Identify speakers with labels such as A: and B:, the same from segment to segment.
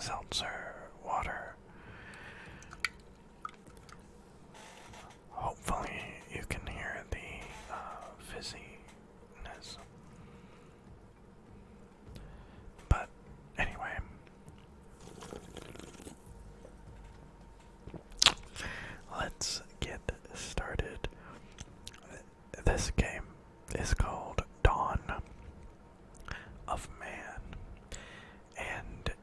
A: seltzer water. Hopefully you can hear the fizziness. But anyway, let's get started. This game is called Dawn of Man, and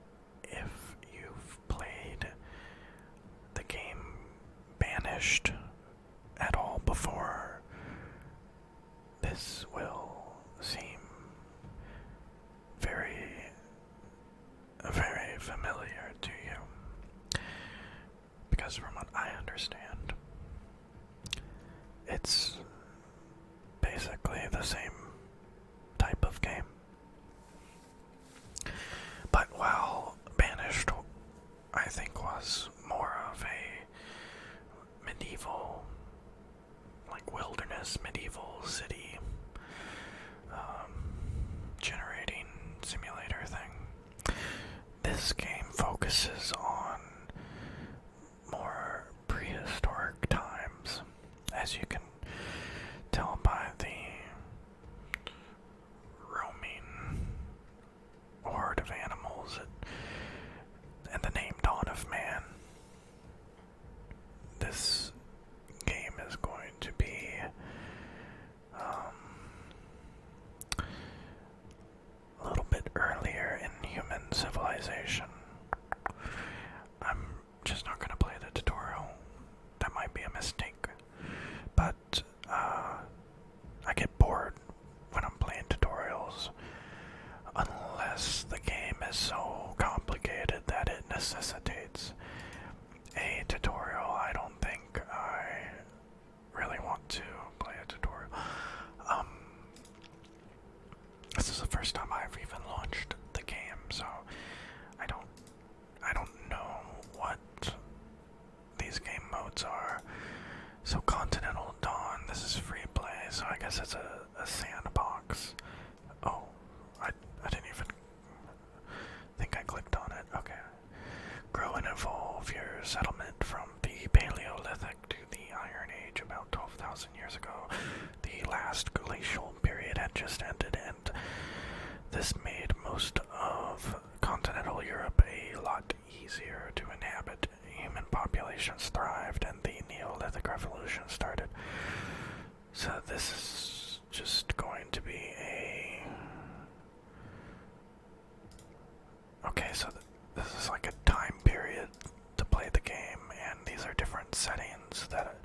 A: if you've played the game Banished at all before, this will seem very, very familiar to you, because from what I understand, it's basically the same type of game. But while Banished, I think, was more of a medieval, like wilderness, medieval city generating simulator thing, this game focuses on more prehistoric times, as you can tell by the roaming horde of animals and the name Dawn of Man. This game is going to be a little bit earlier in human civilization. I'm just not going to play the tutorial. That might be a mistake. But I get bored when I'm playing tutorials, unless the game is so complicated that it necessitates a tutorial. I don't think I really want to play a tutorial. This is the first time I've even launched the game, so I don't know what these game modes are. So Continental Dawn, this is free play, so I guess it's a sandbox. Oh, I didn't even think I clicked on it. Okay. Grow and evolve your settlement from the Paleolithic to the Iron Age about 12,000 years ago. The last glacial period had just ended, and this made most of continental Europe a lot easier to inhabit. Human populations thrived, and the Neolithic Revolution started. So this is just going to be a... Okay, so this is like a time period to play the game, and these are different settings that,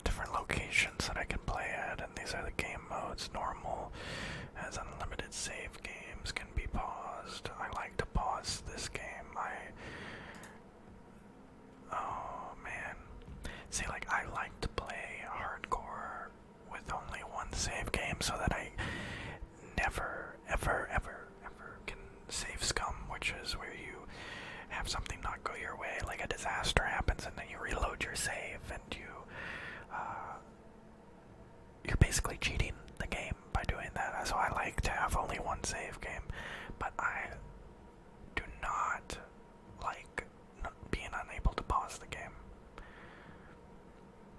A: different locations that I can play at, and these are the game modes. Normal has unlimited save games, can be paused. I like to pause this game. Oh man. See, like, I like to play hardcore with only one save game so that I never, ever, ever, ever can save scum, which is where you have something not go your way, like a disaster happens, and then you reload your save, and you're basically cheating the game by doing that. So I like to have only one save game, but I do not like being unable to pause the game.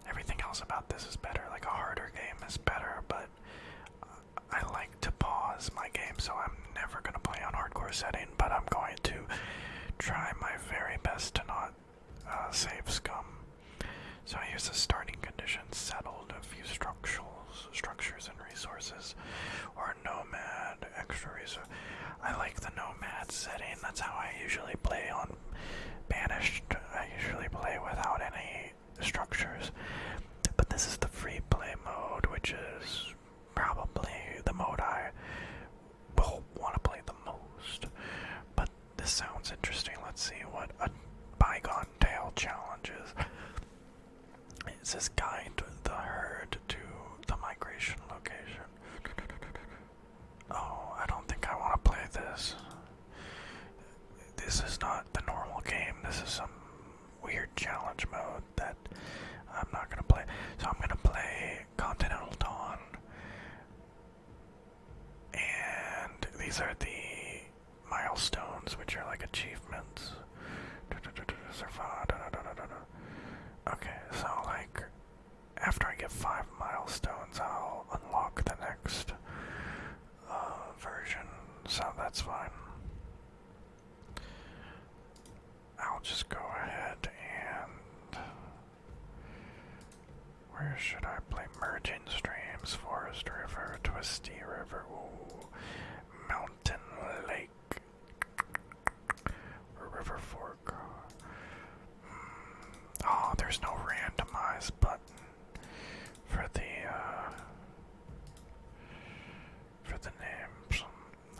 A: Everything else about this is better, like a harder game is better, but I like to pause my game, so I'm never going to play on hardcore setting, but I'm going to try my very best to not save scum. So here's the starting conditions: settled, a few structures and resources, or nomad, extra resource. I like the nomad setting. That's how I usually play on Banished. I usually play without any structures. But this is the free play mode, which is probably the mode I will want to play the most. But this sounds interesting. Let's see what a bygone tale challenge is. It says guide the herd to the migration location. Oh, I don't think I want to play this. This is not the normal game. This is some weird challenge mode that I'm not going to play. So I'm going to play Continental Dawn. And these are the milestones, which are like achievements. Virgin Streams, Forest River, Twisty River, ooh, Mountain Lake, River Fork. Oh, there's no randomized button for the names.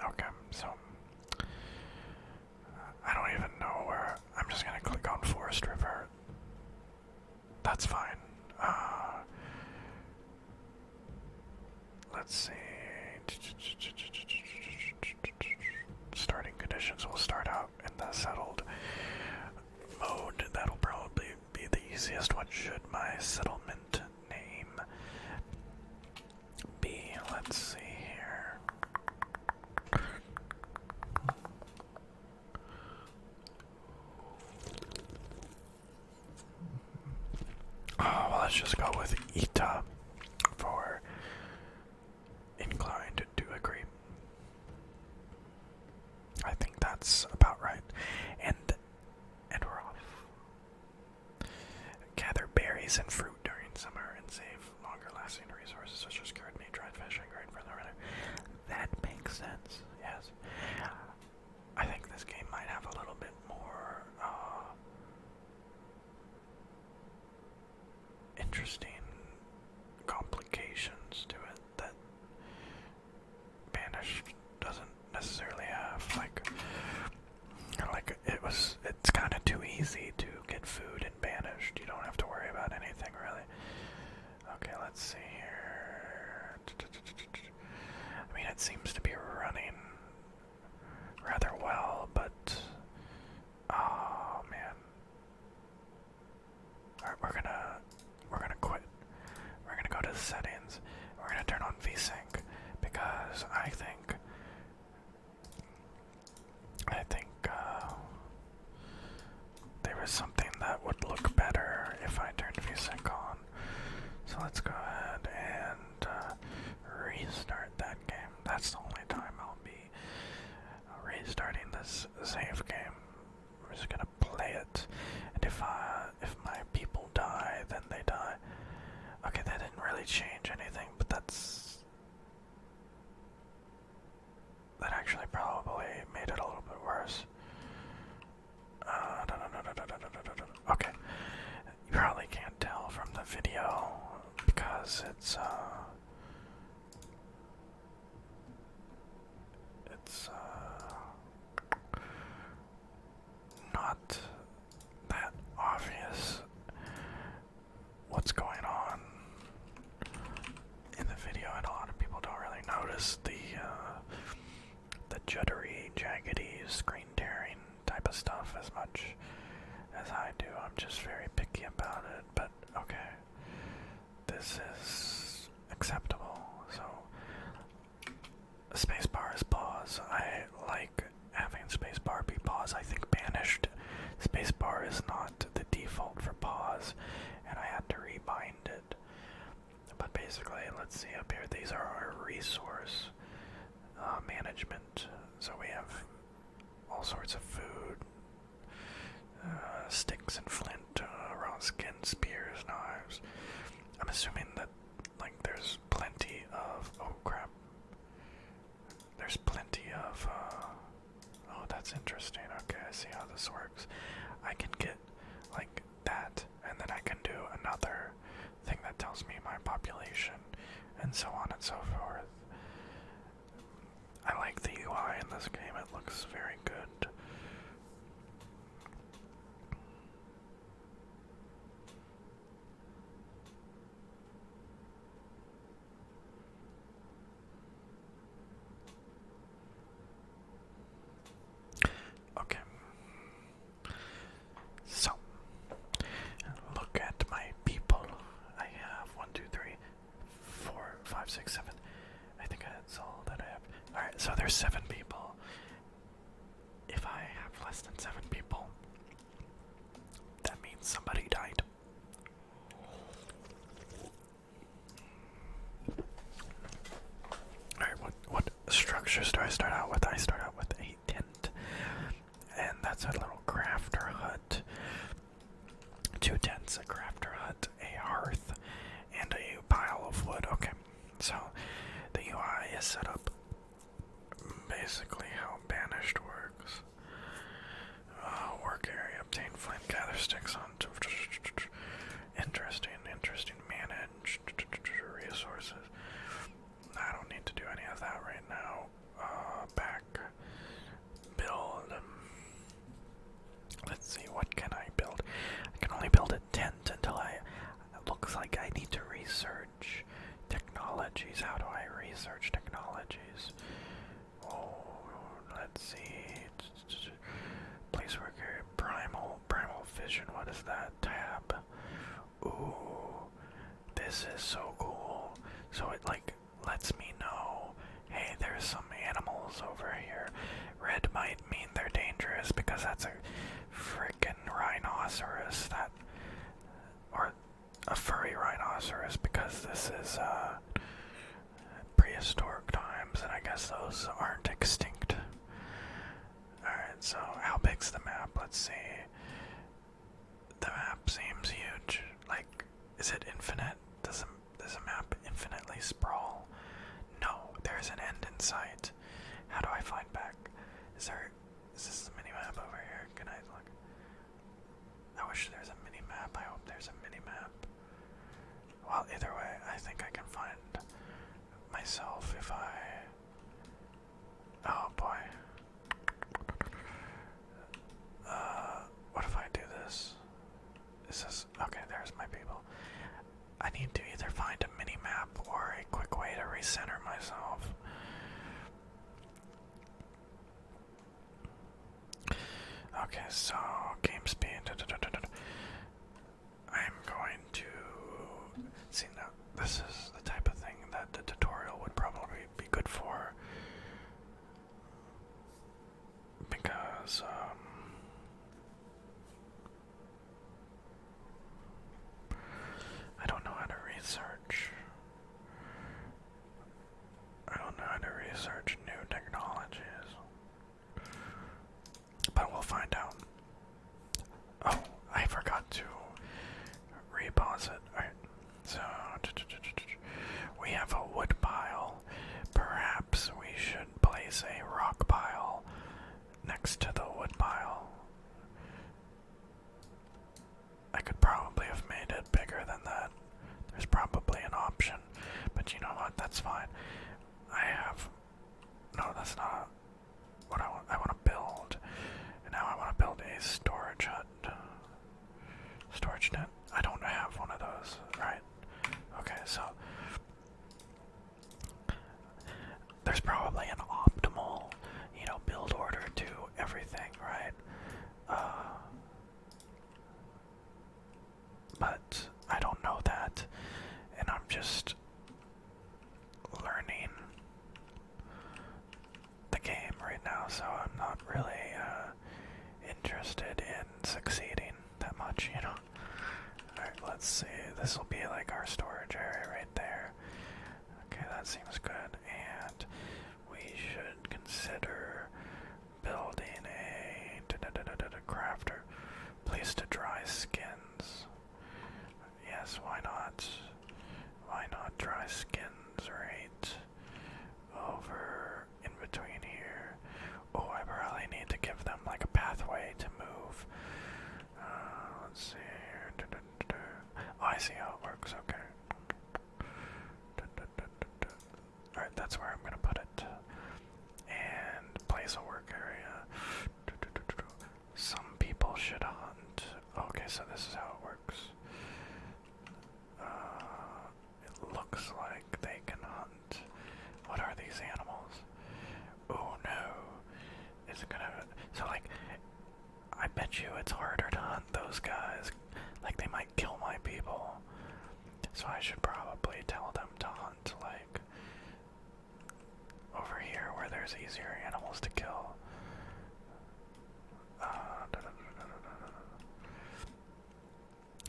A: Okay, so I don't even know where. I'm just gonna click on Forest River. That's fine. Let's see. Starting conditions will start out in the settled mode. That'll probably be the easiest. What should my settlement name be? Let's see here. Oh, well, let's just go with Ita for inclined to agree. I think that's about right. And we're off. Gather berries and fruit during summer and save longer lasting resources such as cured meat, dried fish, and grain for the winter. That makes sense, yes. I think this game might have a little bit more interesting complications to it that Banished doesn't necessarily have. It's kind of too easy to get food in Banished. You don't have to worry about anything really. Okay, let's see here. I mean, it seems to be running rather well, but oh man. Alright, we're gonna quit. We're gonna go to the settings. We're gonna turn on VSync because I think there is something that would look better if I turned VSync on. So let's go ahead and restart that game. That's the only time I'll be restarting this save game. We're just gonna play it, and if my people die, then they die. Okay, that didn't really change anything, but that actually probably made it a little bit worse. Okay, you probably can't tell from the video because it's not that obvious what's going on in the video, and a lot of people don't really notice the juddery, jaggedy, screen tearing type of stuff as much as I do. I'm just very picky about it, but okay. This is acceptable. So, spacebar is pause. I like having spacebar be pause. I think Banished spacebar is not the default for pause, and I had to rebind it. But basically, let's see up here. These are our resource management. So we have all sorts of food, sticks and flint, raw skin, spears, knives. I'm assuming that, like, there's plenty of, oh crap, there's plenty of, oh, that's interesting. Okay, I see how this works. I can get, like, that, and then I can do another thing that tells me my population, and so on and so forth. I like the UI in this game, it looks very good. Okay. So, look at my people. I have 1, 2, 3, 4, 5, 6, 7. I think that's all that I have. Alright, so there's 7 people. If I have less than 7 people, that means somebody died. Alright, what structures do I start out with? I start out with a tent, and that's a little crafter hut. 2 tents, a crafter hut, a hearth, and a pile of wood. area setup. Basically how Banished works. Work area, obtain flint, gather sticks on. Interesting. Manage resources. I don't need to do any of that right now. Back. Build. Let's see, what can I build? I can only build a tent until it looks like I need to research technologies. How do I research technologies? Oh, let's see. Place worker, primal vision. What is that? Tab. Ooh, this is so cool. So it like lets me know, hey, there's some animals over here. Red might mean they're dangerous because that's a freaking rhinoceros or a furry rhinoceros, because this is prehistoric times, and I guess those aren't extinct. Alright, so how big's the map? Let's see. The map seems huge. Like, is it infinite? Does a map infinitely sprawl? No, there's an end in sight. How do I find back? Is this the mini map over here? Can I look? I wish there's a mini map. I hope there's a mini map. Well, either way, I think I can find myself if I... Oh boy. What if I do this? Is this... Okay, there's my people. I need to either find a mini map or a quick way to recenter myself. Okay, so game speed. I'm going to see now. This is the type of thing that the tutorial would probably be good for, because I don't know how to research. I don't know how to research new technologies. But we'll find out. Oh, I forgot to repause it. Alright, so we have a wood pile. Perhaps we should place a rock pile next to the wood pile. I could probably have made it bigger than that. There's probably an option, but you know what? That's fine. No, that's not what I want. I want to build. And now I want to build a storage hut. Storage net. I don't have one of those, right? Okay, so there's probably an optimal, build order to everything, right? But I don't know that, and I'm just learning the game right now, so I'm not really interested in succeeding that much, Alright, let's see. This will be like our storage area right there. Okay, that seems good. And we should consider building a crafter. Place to dry skins. Yes, why not? Why not dry skins right over in between here? Oh, I probably need to give them like a pathway to move. Let's see here. Oh, I see how it works, okay. Alright, that's where I'm gonna put it. And place a work area. Some people should hunt. Okay, so this is how it works. It looks like they can hunt. What are these animals? Oh no. Is it gonna... So like, I bet you it's harder to hunt those guys. Like, they might kill my people. So I should probably tell them to hunt, like, over here where there's easier animals to kill.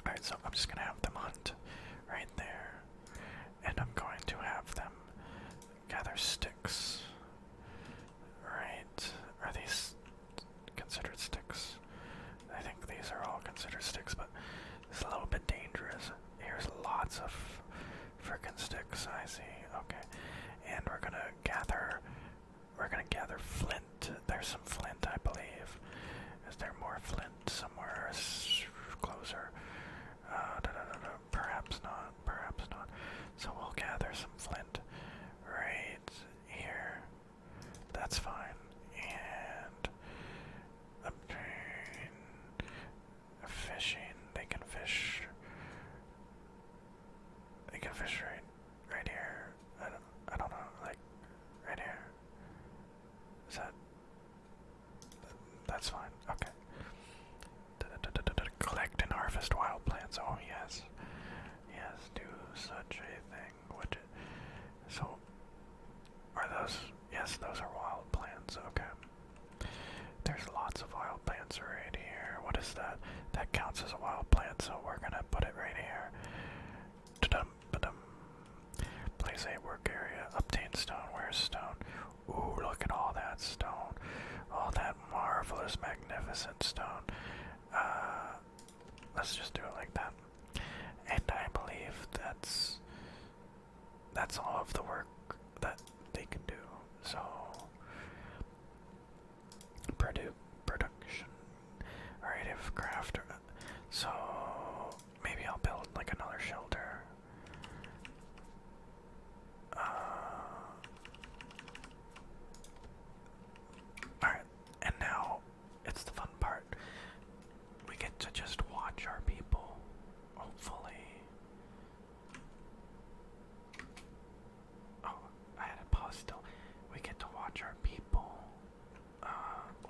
A: Alright, so I'm just gonna have them hunt right there. And I'm going to have them gather sticks. Right. Are these considered sticks? I think these are all considered sticks, but it's a little bit dangerous. Here's lots of frickin' sticks, I see. Okay. And we're gonna that's fine. Okay. Collect and harvest wild plants. Oh yes, yes. Do such a thing. What? So, are those? Yes, those are wild plants. Okay. There's lots of wild plants right here. What is that? That counts as a wild plant, so we're gonna put it right here. Ta-dum, ba-dum. Place a work area. Obtain stone. Where's stone? Ooh, look at all that stone. All that marvelous, magnificent stone. Let's just do it like that. And I believe that's all of the work that they can do. So production. Alright, if craft. So maybe I'll build like another shelter. Alright, and now it's the fun part. We get to just watch our people, hopefully. Oh, I had to pause still. We get to watch our people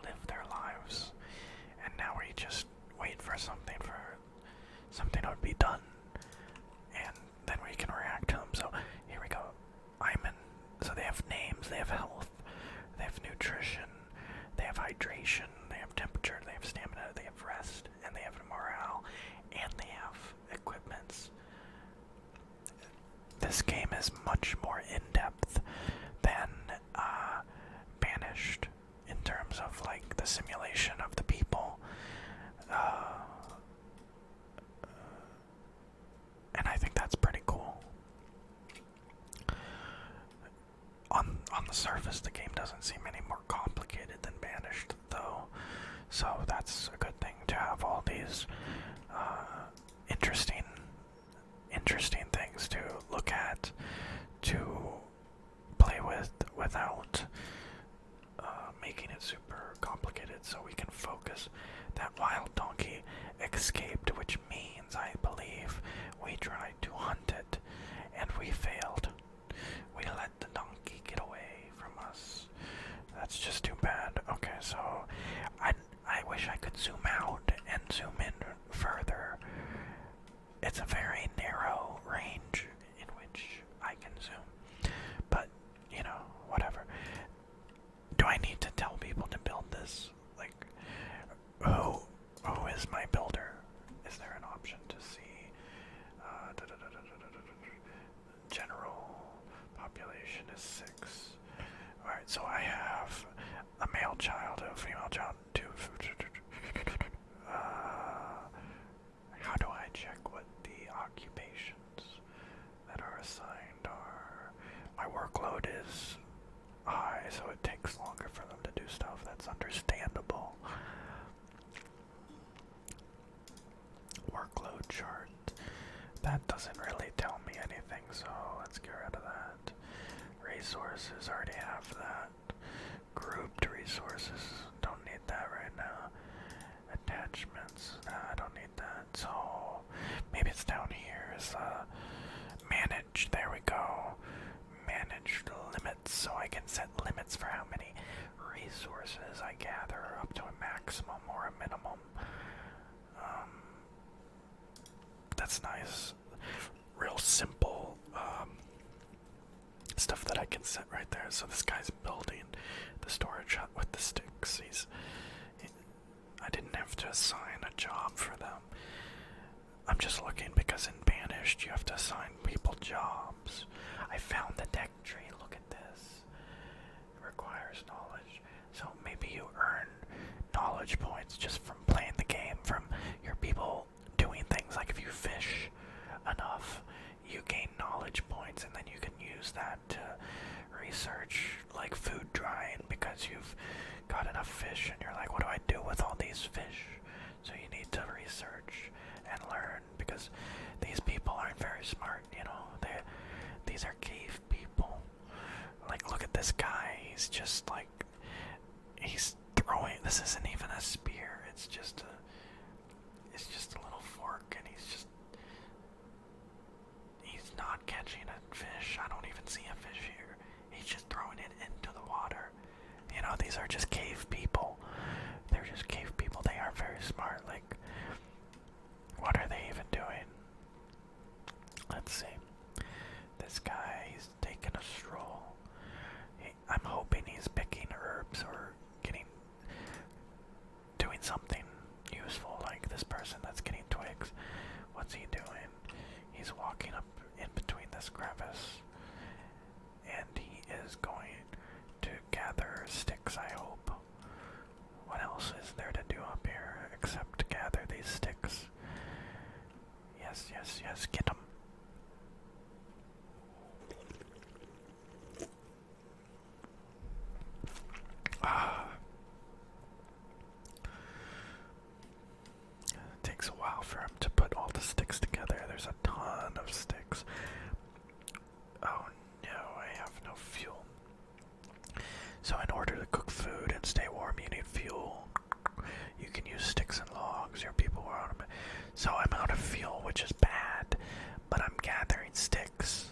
A: live their lives, and now we just wait for something to be done, and then we can react to them. So here we go. So they have names, they have health, they have nutrition, they have hydration, they have temperature, they have stamina, they have rest, and they have morale, and they have equipments. This game is much more in-depth than Banished in terms of like the simulation of the people. And I think that's pretty cool. On the surface, the game doesn't seem any more complicated than Banished, though. So that's a good thing to have all these interesting things to look at, to play with without making it super complicated, so we can focus. That wild donkey escaped, which means I believe we tried to hunt it and we failed. We let the donkey get away from us. That's just too bad. Okay, so I wish I could zoom out and zoom in further. It's a very narrow range in which I can zoom. But, you know, whatever. Do I need to tell people to build this? Like, who is my builder? Is there an option to see? General population is 6. Alright, so I have a male child, a female child, 2. How do I check what the occupations that are assigned are? My workload is high, so it takes longer for them to do stuff. That's understandable. Workload chart. That doesn't really tell me anything, so let's get rid of that. Resources, already have that. Grouped resources, don't need that right now. Attachments, I don't need that. So maybe it's down here. Is manage, there we go. Manage the limits, so I can set limits for how many resources I gather, up to a maximum or a minimum. That's nice. Real simple stuff that I can set right there. So this guy's building the storage hut with the sticks. I didn't have to assign a job for them. I'm just looking because in Banished you have to assign people jobs. I found the deck tree. Look at this. It requires knowledge. So maybe you earn knowledge points just from playing the game, from your people doing things. Like if you fish enough, you gain knowledge points, and then you can use that to research like food drying, because you've got enough fish and you're like, what do I do with all these fish? So you need to research and learn, because these people aren't very smart, you know. These are cave people. Like, look at this guy. He's just like, he's throwing. This isn't even a spear. It's just a little fork, and he's not catching a fish. I don't even see a fish here. He's just throwing it into the water. You know, these are just cave people. They're just this crevice. And he is going to gather sticks, I hope. What else is there to do up here except gather these sticks? Yes, yes, yes, get them. It takes a while for him to put all the sticks together. There's a ton of sticks. Oh no, I have no fuel. So in order to cook food and stay warm, you need fuel. You can use sticks and logs. Your people are on them. So I'm out of fuel, which is bad, but I'm gathering sticks.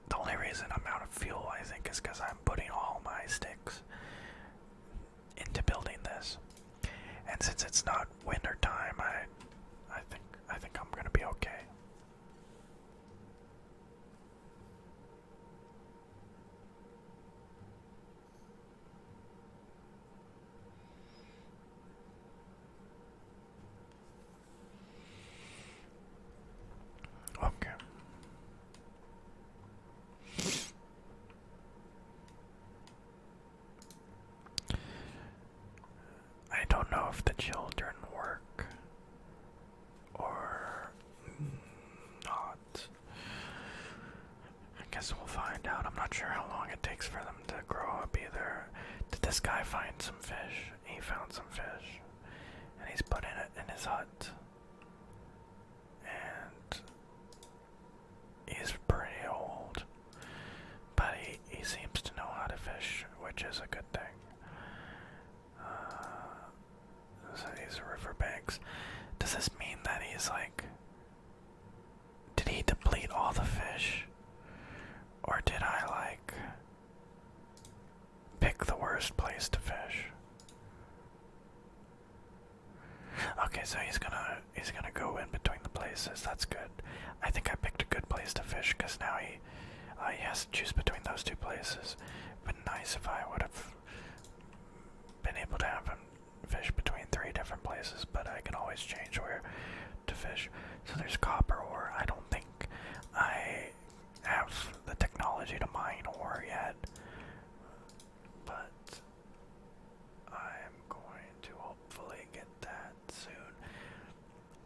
A: The only reason I'm out of fuel, I think, is because I'm putting all my sticks into building this. And since it's not winter time, I think I'm gonna be okay. Okay. I don't know if the children work or not. I guess we'll find out. I'm not sure how long it takes for them to grow up either. Did this guy find some fish? He found some fish. And he's putting it in his hut. And he's pretty old. But he seems to know how to fish, which is a good thing. So these are riverbanks. Does this mean that he's like... Did he deplete all the fish? Or did I like... pick the worst place to fish? Okay, so he's gonna go in between the places. That's good. I think I picked a good place to fish because now he has to choose between those two places. But nice if I would have been able to have him fish between 3 different places, but I can always change where to fish. So there's copper ore. I don't think I have the technology to mine ore yet, but I'm going to hopefully get that soon.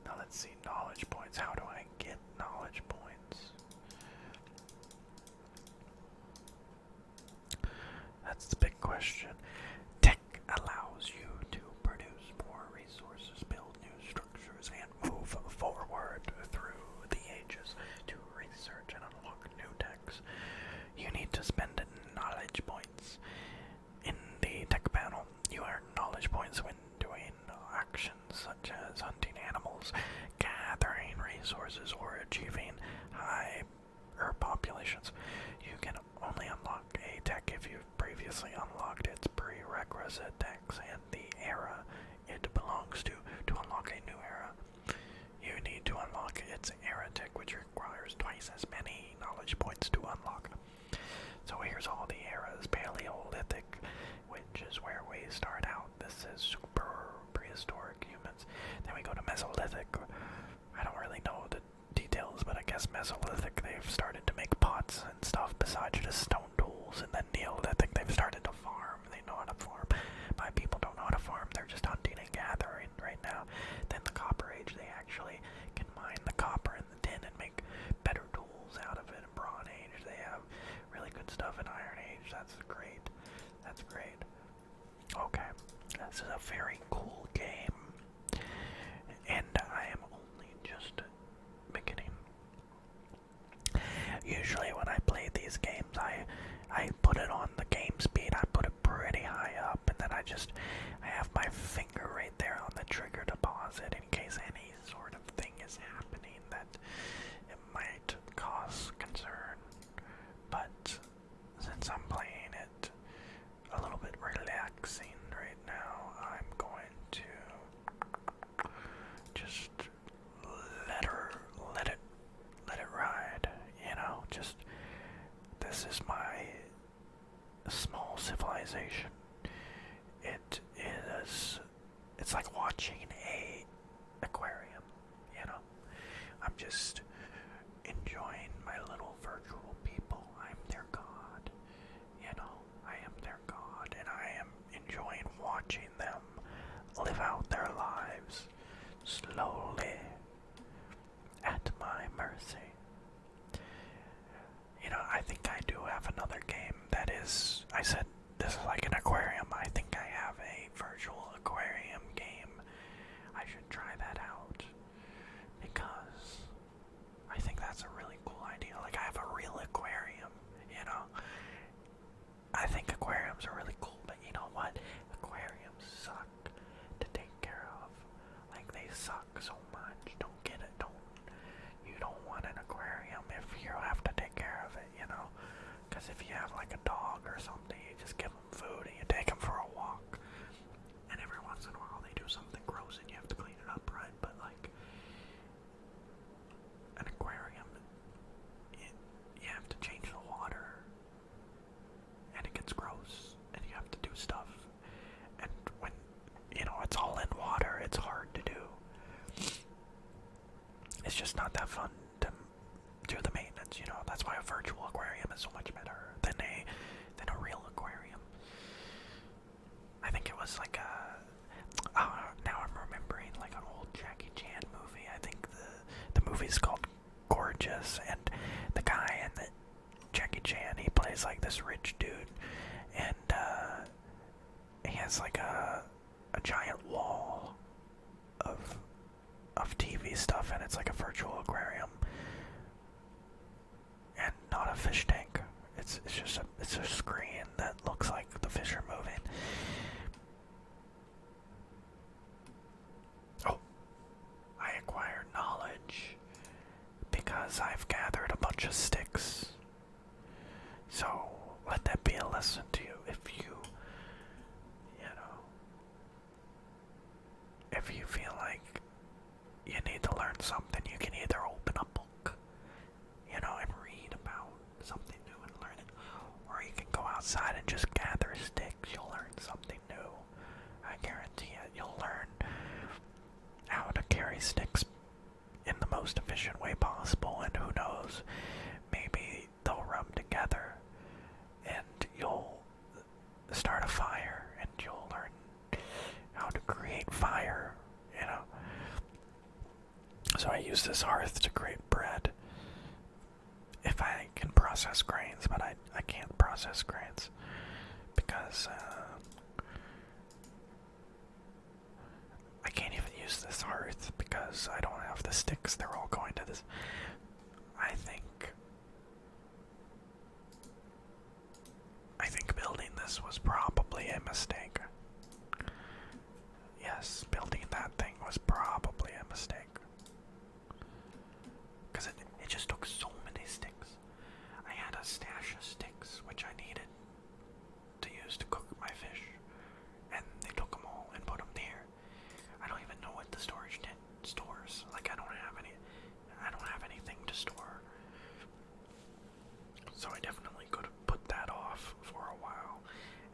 A: Now let's see, knowledge points. How do I get knowledge points? That's the big question. Tech allows you to produce more resources, build new structures, and move forward through the ages to research and unlock new techs. You need to spend knowledge points. In the tech panel, you earn knowledge points when doing actions such as hunting animals, gathering resources, or achieving high populations. You can only unlock a tech if you've previously unlocked its prerequisite techs and the era it belongs to unlock a new era. You need to unlock its era tech, which requires twice as many knowledge points to unlock. So here's all the eras. Paleolithic, which is where we start out. This is super prehistoric humans. Then we go to Mesolithic. I don't really know the details, but I guess Mesolithic, they've started to make pots and stuff besides just stone tools. And then Neolithic, they've started to farm. They know how to farm. My people don't know how to farm. They're just hunting and gathering right now. Then the Copper Age, they actually can mine the copper in the tin and make better tools out of it. In Bronze Age, they have really good stuff. In Iron Age, that's great. That's great. Okay, this is a very cool game. And I am only just beginning. Usually when I play these games, I put it on the game speed. I put it pretty high up, and then I have my finger right there on the trigger to pause it in case any sort of thing is happening that it might cause concern. But since I'm playing it a little bit relaxing right now, I'm going to just let it ride, you know, just, this is my small civilization. It's like watching a aquarium, you know. I'm just enjoying live out their lives slowly at my mercy. You know, I think I do have another game that is, I said this is like an aquarium. I think I have a virtual aquarium game. I should try that out because I think that's a really cool idea. Like, I have a real aquarium, you know? I think aquariums are really cool, but you know what? Aquariums suck to take care of. Like, they suck so much. Don't get it. You don't want an aquarium if you have to take care of it, you know? Because if you have like a dog or something, you just give them food and you take them for a walk. And every once in a while they do something gross and you have to clean it up, right? But like, an aquarium, you have to change the water and it gets gross and you have to do stuff. And when, you know, it's all in water, it's hard to do. It's just not that fun to do the maintenance, you know. That's why a virtual aquarium is so much better than a real aquarium. I think it was like now I'm remembering like an old Jackie Chan movie. I think the movie's called Gorgeous, and the guy in the Jackie Chan, he plays like this rich dude, and he has like a giant wall of TV stuff, and it's like a virtual aquarium and not a fish tank. It's just a screen that looks like the fish are moving. Oh, I acquired knowledge because I've gathered a bunch of sticks. So let that be a lesson to you. If you feel like you need to learn something, you can either open a book, you know, and read about something new and learn it, or you can go outside and just gather sticks. You'll learn something new. I guarantee it. You'll learn how to carry sticks in the most efficient way possible, and who knows, maybe they'll rub together and you'll start a fire and you'll learn how to create fire, you know. So I use this hearth to create bread. If I can process grains, but I can't process grains because I can't even use this hearth because I don't have the sticks. They're all going to this. I think building this was probably a mistake. Yes, building that thing was probably a mistake. Because it just took so many sticks. I had a stash of sticks, which I needed to use to cook my fish. And they took them all and put them there. I don't even know what the storage stores. Like, I don't have anything to store. So I definitely could have put that off for a while.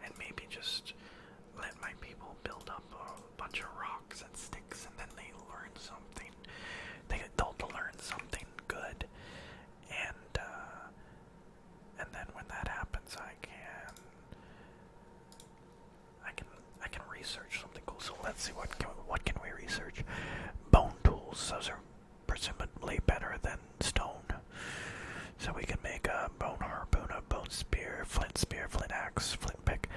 A: And maybe just let my people build up a bunch of rocks and sticks, and then they learn something. They'll learn something good, and then when that happens, I can research something cool. So let's see what can we research. Bone tools. Those are presumably better than stone. So we can make a bone harpoon, a bone spear, flint axe, flint pick.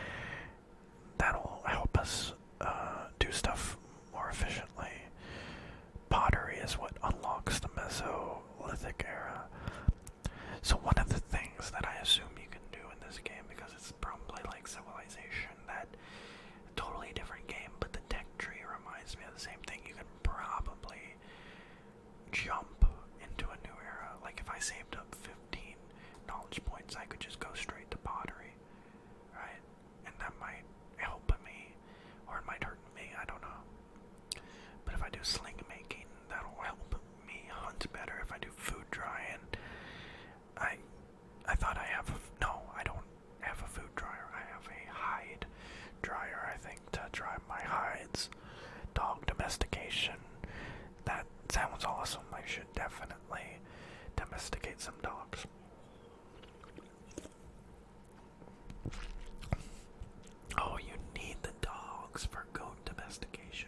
A: That'll help us do stuff more efficiently. Pottery is what unlocks the Mesolithic era. So one of the things that I assume you can do in this game, because it's probably like Civilization, that totally different game, but the tech tree reminds me of the same thing. You can probably jump into a new era. Like if I saved up 15 knowledge points, I could just go straight to pottery, right? And that might help me, or it might hurt me, I don't know. But if I do sling making, that'll help me hunt better. If I do food drying, I thought no, I don't have a food dryer. I have a hide dryer, I think, to dry my hides. Dog domestication. That sounds awesome. I should definitely domesticate some dogs. Oh, you need the dogs for goat domestication.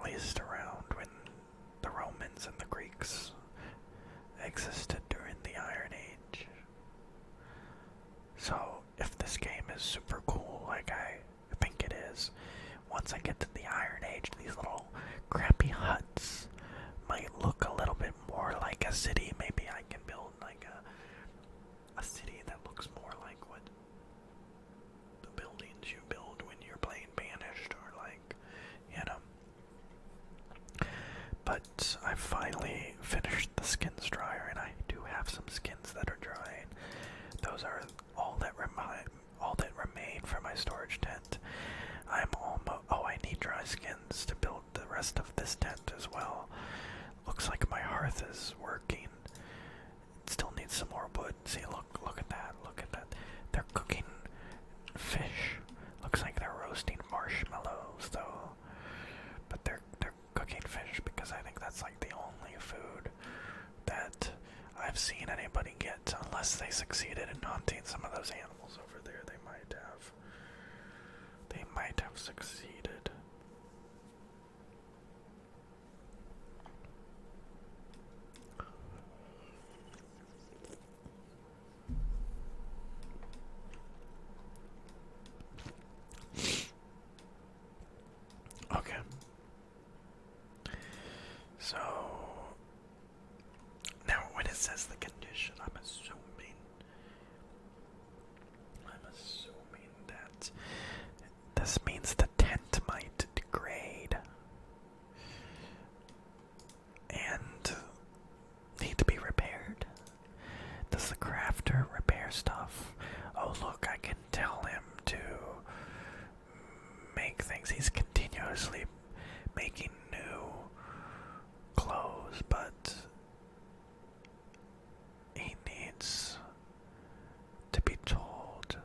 A: at least around when the Romans and the Greeks existed during the Iron Age. So, if this game is super cool, like I think it is, once I get to the Iron Age, these little crappy huts might look a little bit more like a city. Maybe I can build like a city that looks more like what the buildings you build when you're playing Banished, or like, you know. But I finally finished the skins dryer, and I do have some skins that are drying. Those are all that remain for my storage tent. I'm almost. Oh, I need dry skins to build the rest of this tent as well. Looks like my hearth is working. It still needs some more wood. See, look at that. Look at that. They're cooking fish. Looks like they're roasting marshmallows, though. But they're cooking fish because I think that's like the only food that I've seen anybody get, unless they succeeded in hunting some of those animals over there. They might have. They might have succeeded. Okay. So now when it says the condition, I'm assuming that this means the tent might degrade and need to be repaired. Does the crafter repair stuff? Oh look, I can tell him to make things. He's continuously making new clothes, but he needs to be told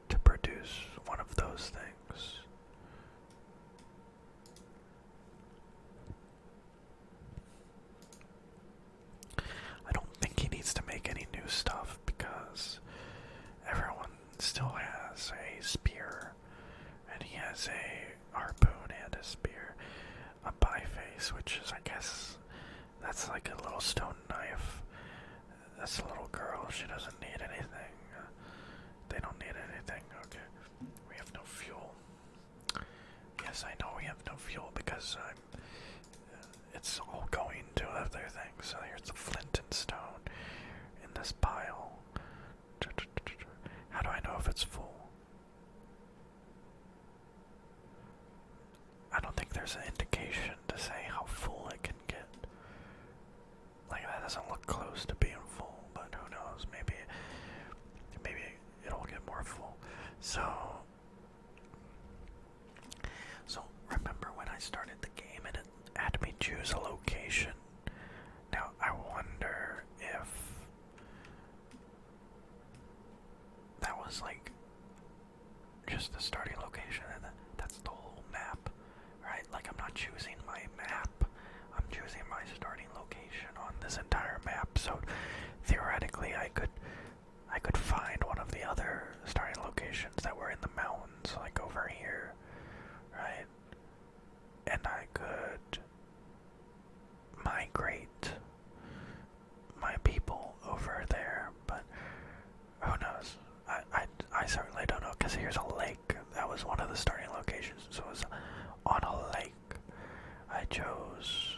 A: to produce one of those things. I don't think he needs to make any new stuff because everyone still has a spear, and he has a harpoon and a spear, a biface, which is, I guess, that's like a little stone knife. That's a little girl, she doesn't need anything. They don't need anything. Okay, we have no fuel. Yes, I know we have no fuel because it's all going to other things. So here's the flint and stone in this pile. How do I know if it's full? I don't think there's an indication to say how full it can get. Like, that doesn't look close to being full, but who knows? Maybe it'll get more full. So remember when I started the game and it had me choose a location? Now I wonder if that was like just the starting location and that's the whole map, right? Like, I'm not choosing my map, I'm choosing my starting location on this entire map. So theoretically I could find one of the other starting locations that were in the mountains, like over here, right? And I could migrate my people over there, but who knows? I certainly don't know, because here's a lake. That was one of the starting locations, so it was on a lake. I chose